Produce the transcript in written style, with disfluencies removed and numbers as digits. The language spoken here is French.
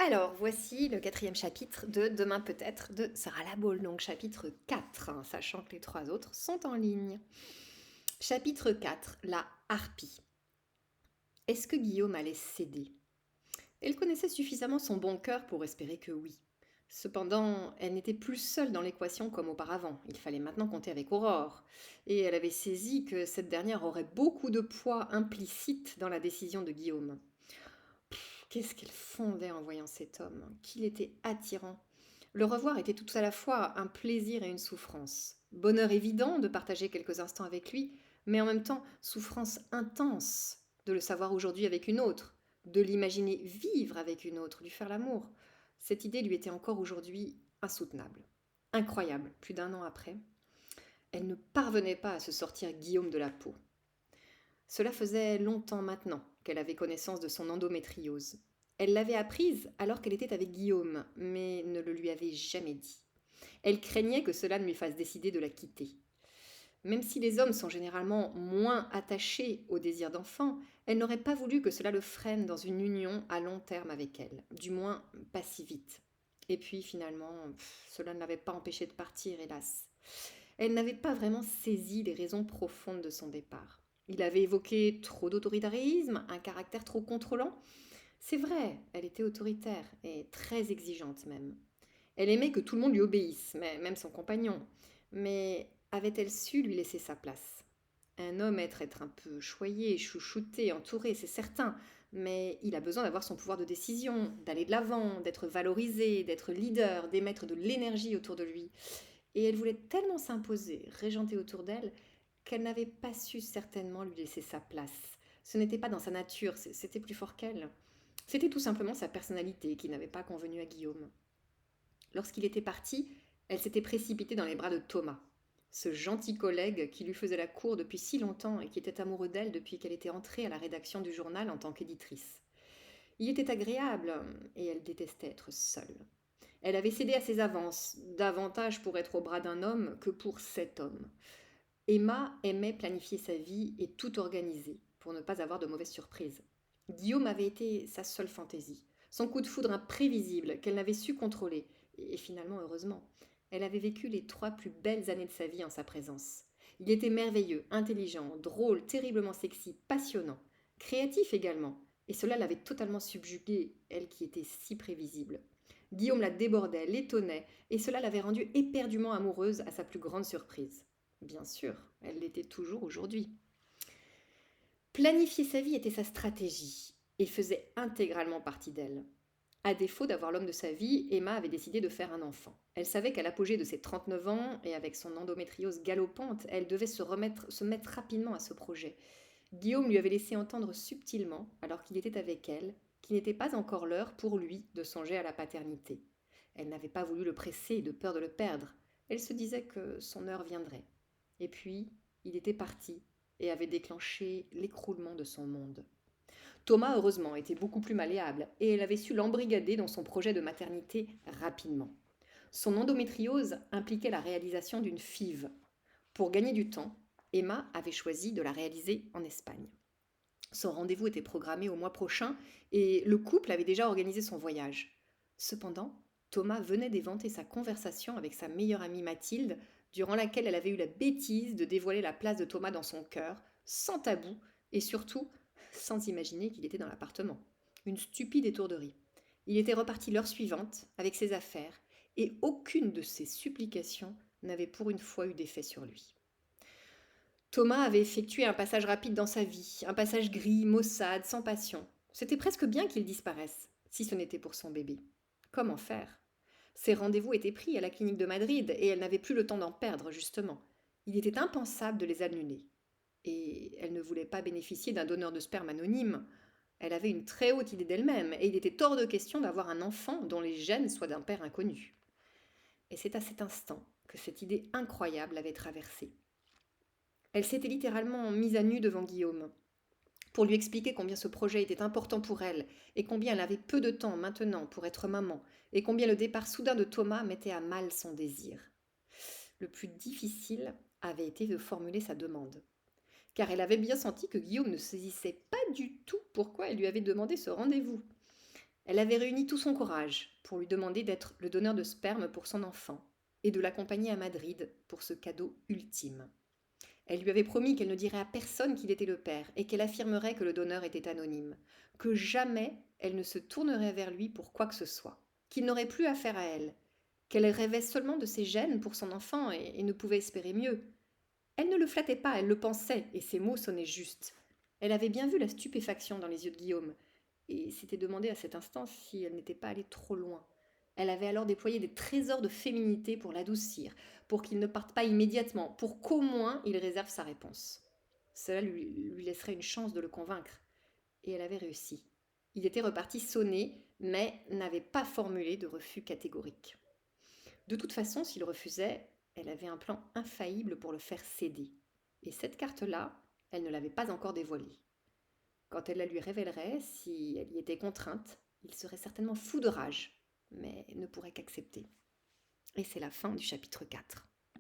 Alors, voici le quatrième chapitre de Demain peut-être de Sarah Laboule, donc chapitre 4, hein, sachant que les trois autres sont en ligne. Chapitre 4, la harpie. Est-ce que Guillaume allait céder? Elle connaissait suffisamment son bon cœur pour espérer que oui. Cependant, elle n'était plus seule dans l'équation comme auparavant. Il fallait maintenant compter avec Aurore. Et elle avait saisi que cette dernière aurait beaucoup de poids implicite dans la décision de Guillaume. Qu'est-ce qu'elle fondait en voyant cet homme, qu'il était attirant. Le revoir était tout à la fois un plaisir et une souffrance. Bonheur évident de partager quelques instants avec lui, mais en même temps souffrance intense de le savoir aujourd'hui avec une autre, de l'imaginer vivre avec une autre, lui faire l'amour. Cette idée lui était encore aujourd'hui insoutenable. Incroyable, plus d'un an après. Elle ne parvenait pas à se sortir Guillaume de la peau. Cela faisait longtemps maintenant qu'elle avait connaissance de son endométriose. Elle l'avait apprise alors qu'elle était avec Guillaume, mais ne le lui avait jamais dit. Elle craignait que cela ne lui fasse décider de la quitter. Même si les hommes sont généralement moins attachés au désir d'enfant, elle n'aurait pas voulu que cela le freine dans une union à long terme avec elle, du moins pas si vite. Et puis finalement, cela ne l'avait pas empêché de partir, hélas. Elle n'avait pas vraiment saisi les raisons profondes de son départ. Il avait évoqué trop d'autoritarisme, un caractère trop contrôlant. C'est vrai, elle était autoritaire et très exigeante même. Elle aimait que tout le monde lui obéisse, même son compagnon. Mais avait-elle su lui laisser sa place? Un homme être un peu choyé, chouchouté, entouré, c'est certain, mais il a besoin d'avoir son pouvoir de décision, d'aller de l'avant, d'être valorisé, d'être leader, d'émettre de l'énergie autour de lui. Et elle voulait tellement s'imposer, régenter autour d'elle, qu'elle n'avait pas su certainement lui laisser sa place. Ce n'était pas dans sa nature, c'était plus fort qu'elle. C'était tout simplement sa personnalité qui n'avait pas convenu à Guillaume. Lorsqu'il était parti, elle s'était précipitée dans les bras de Thomas, ce gentil collègue qui lui faisait la cour depuis si longtemps et qui était amoureux d'elle depuis qu'elle était entrée à la rédaction du journal en tant qu'éditrice. Il était agréable et elle détestait être seule. Elle avait cédé à ses avances, davantage pour être au bras d'un homme que pour cet homme. Emma aimait planifier sa vie et tout organiser pour ne pas avoir de mauvaises surprises. Guillaume avait été sa seule fantaisie, son coup de foudre imprévisible qu'elle n'avait su contrôler. Et finalement, heureusement, elle avait vécu les 3 plus belles années de sa vie en sa présence. Il était merveilleux, intelligent, drôle, terriblement sexy, passionnant, créatif également, et cela l'avait totalement subjuguée, elle qui était si prévisible. Guillaume la débordait, l'étonnait, et cela l'avait rendue éperdument amoureuse à sa plus grande surprise. Bien sûr, elle l'était toujours aujourd'hui. Planifier sa vie était sa stratégie et faisait intégralement partie d'elle. À défaut d'avoir l'homme de sa vie, Emma avait décidé de faire un enfant. Elle savait qu'à l'apogée de ses 39 ans, et avec son endométriose galopante, elle devait se mettre rapidement à ce projet. Guillaume lui avait laissé entendre subtilement, alors qu'il était avec elle, qu'il n'était pas encore l'heure pour lui de songer à la paternité. Elle n'avait pas voulu le presser de peur de le perdre. Elle se disait que son heure viendrait. Et puis, il était parti et avait déclenché l'écroulement de son monde. Thomas, heureusement, était beaucoup plus malléable et elle avait su l'embrigader dans son projet de maternité rapidement. Son endométriose impliquait la réalisation d'une FIV. Pour gagner du temps, Emma avait choisi de la réaliser en Espagne. Son rendez-vous était programmé au mois prochain et le couple avait déjà organisé son voyage. Cependant, Thomas venait d'éventer sa conversation avec sa meilleure amie Mathilde, durant laquelle elle avait eu la bêtise de dévoiler la place de Thomas dans son cœur, sans tabou et surtout sans imaginer qu'il était dans l'appartement. Une stupide étourderie. Il était reparti l'heure suivante avec ses affaires et aucune de ses supplications n'avait pour une fois eu d'effet sur lui. Thomas avait effectué un passage rapide dans sa vie, un passage gris, maussade, sans passion. C'était presque bien qu'il disparaisse, si ce n'était pour son bébé. Comment faire? Ses rendez-vous étaient pris à la clinique de Madrid et elle n'avait plus le temps d'en perdre, justement. Il était impensable de les annuler. Et elle ne voulait pas bénéficier d'un donneur de sperme anonyme. Elle avait une très haute idée d'elle-même et il était hors de question d'avoir un enfant dont les gènes soient d'un père inconnu. Et c'est à cet instant que cette idée incroyable l'avait traversée. Elle s'était littéralement mise à nu devant Guillaume, pour lui expliquer combien ce projet était important pour elle, et combien elle avait peu de temps maintenant pour être maman, et combien le départ soudain de Thomas mettait à mal son désir. Le plus difficile avait été de formuler sa demande, car elle avait bien senti que Guillaume ne saisissait pas du tout pourquoi elle lui avait demandé ce rendez-vous. Elle avait réuni tout son courage pour lui demander d'être le donneur de sperme pour son enfant et de l'accompagner à Madrid pour ce cadeau ultime. Elle lui avait promis qu'elle ne dirait à personne qu'il était le père et qu'elle affirmerait que le donneur était anonyme, que jamais elle ne se tournerait vers lui pour quoi que ce soit, qu'il n'aurait plus affaire à elle, qu'elle rêvait seulement de ses gènes pour son enfant et ne pouvait espérer mieux. Elle ne le flattait pas, elle le pensait, et ses mots sonnaient justes. Elle avait bien vu la stupéfaction dans les yeux de Guillaume, et s'était demandé à cet instant si elle n'était pas allée trop loin. Elle avait alors déployé des trésors de féminité pour l'adoucir, pour qu'il ne parte pas immédiatement, pour qu'au moins il réserve sa réponse. Cela lui laisserait une chance de le convaincre. Et elle avait réussi. Il était reparti sonner, mais n'avait pas formulé de refus catégorique. De toute façon, s'il refusait, elle avait un plan infaillible pour le faire céder. Et cette carte-là, elle ne l'avait pas encore dévoilée. Quand elle la lui révélerait, si elle y était contrainte, il serait certainement fou de rage, mais ne pourrait qu'accepter. Et c'est la fin du chapitre 4.